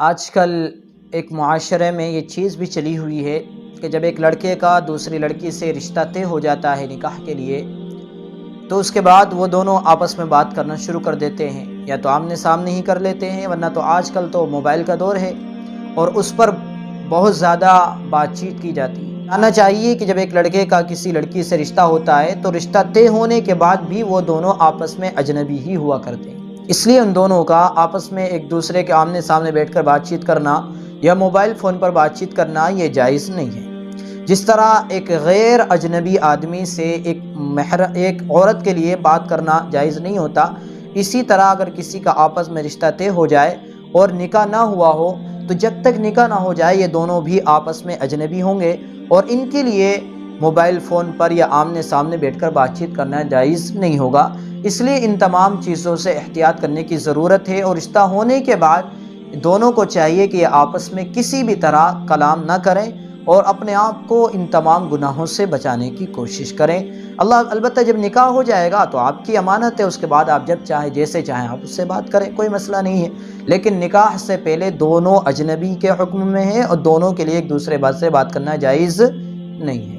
آج کل ایک معاشرے میں یہ چیز بھی چلی ہوئی ہے کہ جب ایک لڑکے کا دوسری لڑکی سے رشتہ طے ہو جاتا ہے نکاح کے لیے، تو اس کے بعد وہ دونوں آپس میں بات کرنا شروع کر دیتے ہیں، یا تو آمنے سامنے ہی کر لیتے ہیں، ورنہ تو آج کل تو موبائل کا دور ہے اور اس پر بہت زیادہ بات چیت کی جاتی ہے۔ جاننا چاہیے کہ جب ایک لڑکے کا کسی لڑکی سے رشتہ ہوتا ہے تو رشتہ طے ہونے کے بعد بھی وہ دونوں آپس میں اجنبی ہی ہوا کرتے ہیں، اس لیے ان دونوں کا آپس میں ایک دوسرے کے آمنے سامنے بیٹھ کر بات چیت کرنا یا موبائل فون پر بات چیت کرنا یہ جائز نہیں ہے۔ جس طرح ایک غیر اجنبی آدمی سے ایک عورت کے لیے بات کرنا جائز نہیں ہوتا، اسی طرح اگر کسی کا آپس میں رشتہ طے ہو جائے اور نکاح نہ ہوا ہو تو جب تک نکاح نہ ہو جائے یہ دونوں بھی آپس میں اجنبی ہوں گے اور ان کے لیے موبائل فون پر یا آمنے سامنے بیٹھ کر بات چیت کرنا جائز نہیں ہوگا۔ اس لیے ان تمام چیزوں سے احتیاط کرنے کی ضرورت ہے، اور رشتہ ہونے کے بعد دونوں کو چاہیے کہ یہ آپس میں کسی بھی طرح کلام نہ کریں اور اپنے آپ کو ان تمام گناہوں سے بچانے کی کوشش کریں۔ البتہ جب نکاح ہو جائے گا تو آپ کی امانت ہے، اس کے بعد آپ جب چاہیں جیسے چاہیں آپ اس سے بات کریں، کوئی مسئلہ نہیں ہے، لیکن نکاح سے پہلے دونوں اجنبی کے حکم میں ہیں اور دونوں کے لیے ایک دوسرے سے بات کرنا جائز نہیں ہے۔